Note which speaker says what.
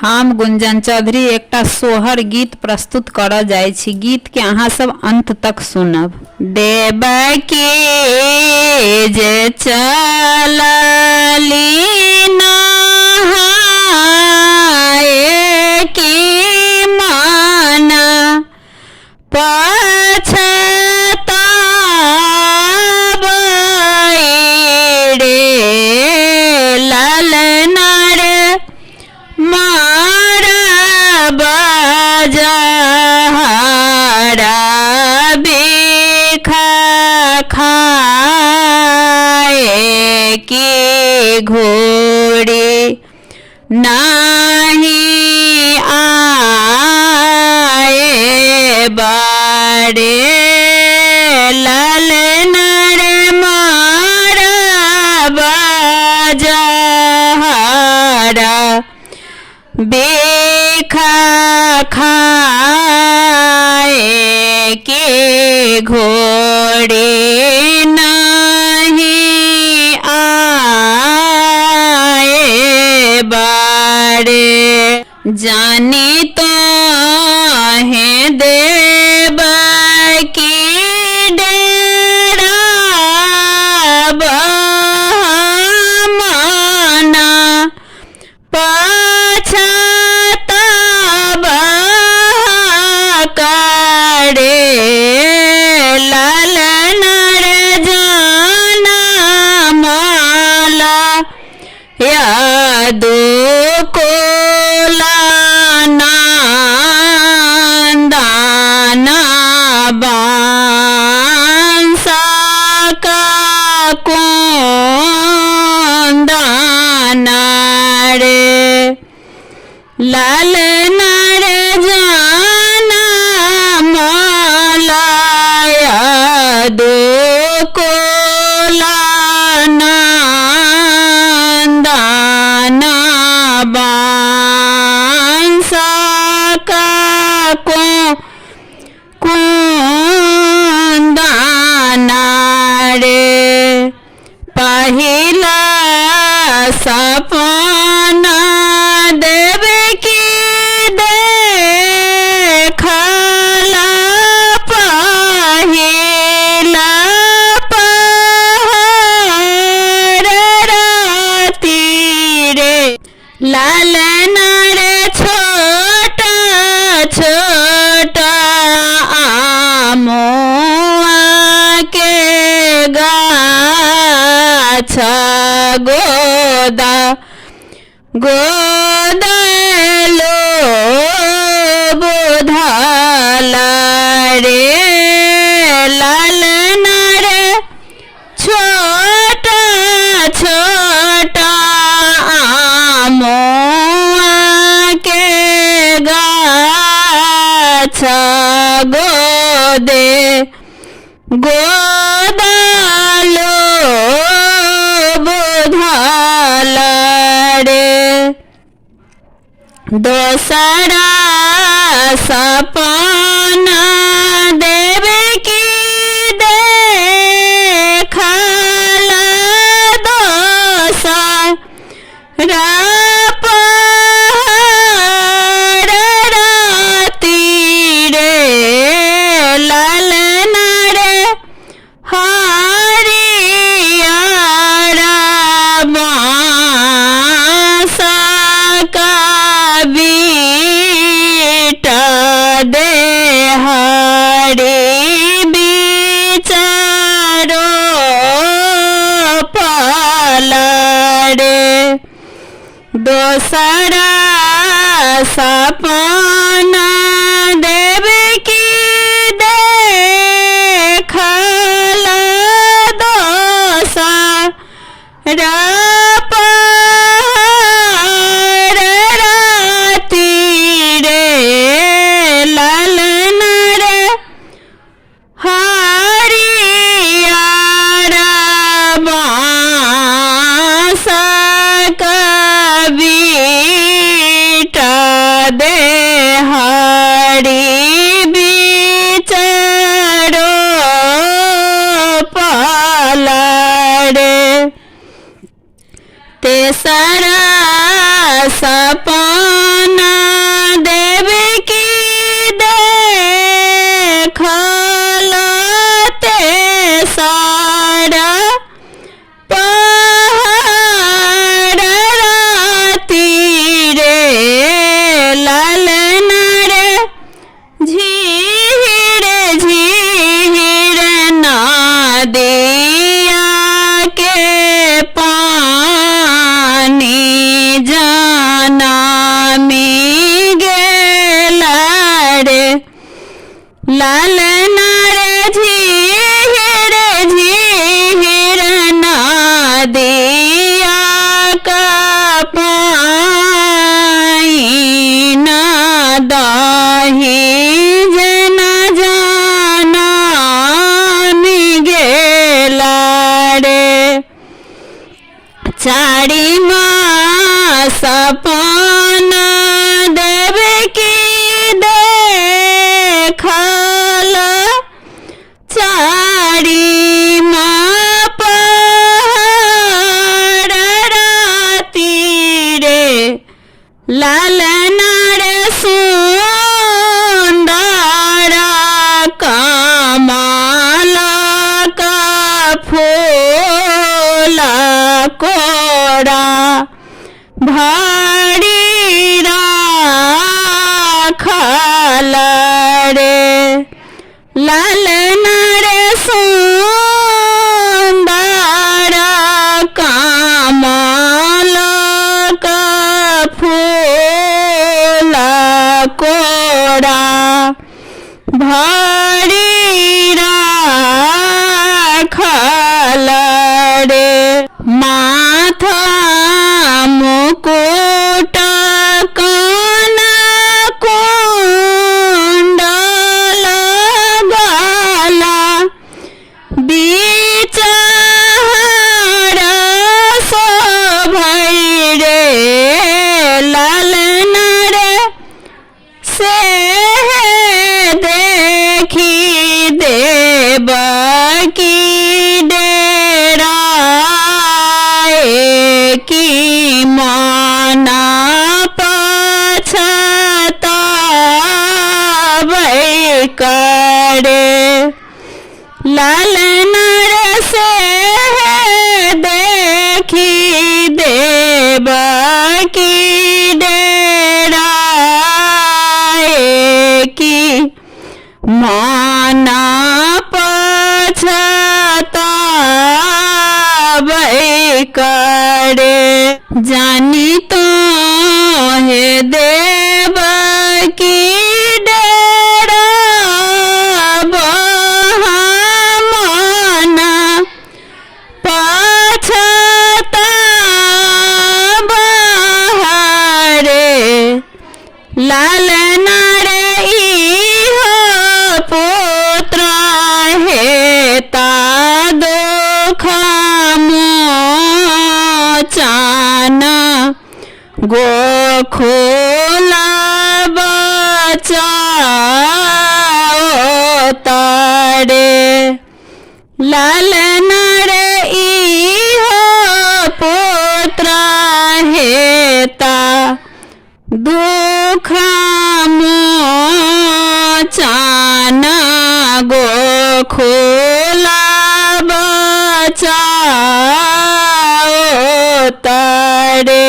Speaker 1: हम गुंजन चौधरी एकटा सोहर गीत प्रस्तुत करऽ जाइ छी। गीत के अहाँ सब अंत तक सुनब। देवकी जे चलली नहाए की मन पछतावै रे ललना रे मारब जहरा बिखा खाए की घोड़ी नहीं आए बारे ललना रे मारब जहरा बिखा खाए के घोड़े नहीं आए बारे। जानी तो है देवकी डेरा बहमाना करे ललना रे जाना माला यादो कोलाना दाना बांसा का दाना रे ललना रे जाना मालाया दो कोलाना दाना बांसा का दाना रे। पहिला सपना देवकी देखला पहिला पहर राती रे ललना रे छोटा छोटा आमोआ के गाछ गोदा गोदलो बुधला रे ललना रे छोटा छोटा आमोआ के गाछ गोदे गोदलो बुधला रे। दोसरा सपना देवकी देखला दोसरा पहर राती रे ललना रे हरियारा बांसा का बीटा देहाड़ी बिचारो पालरे। दोसरा सपना देवकी देखला दोसरा पहर राती रे ललना रे हरियारा बांसा का बीटा देहाड़ी बिचारो पालरे। देवकी देखलते सारा पहाड़ राती रे लालना रे झीर झीर नदिया के पानी जाना में गेला रे लालना रे झीर झीर नदिया का पानी न दाही जना जाना में गेला रे चारी मास पान देवकी देखल चारी माँ पहाड़ राती रे लालना रे सुंदर कमल का फूल कोड़ा भारी राखल रे लालना रे सुंदर कमल का फूल कोड़ा भारी राखल रे माथा मुकुट कान कुंडल गला बीच शोभै लालना रे से देखी देवकी की माना पछताबै करे लालना रे से देखी देवकी की माना पछताबै करे जानी तो है देवकी डेरा बहामना पछताबै लालना रे इहो पुत्र हेता दुख मोचन गोकुल बचाओ तारे लालना रे इहो पुत्र हेता दुख मोचन गोकुल बचाओ तारे।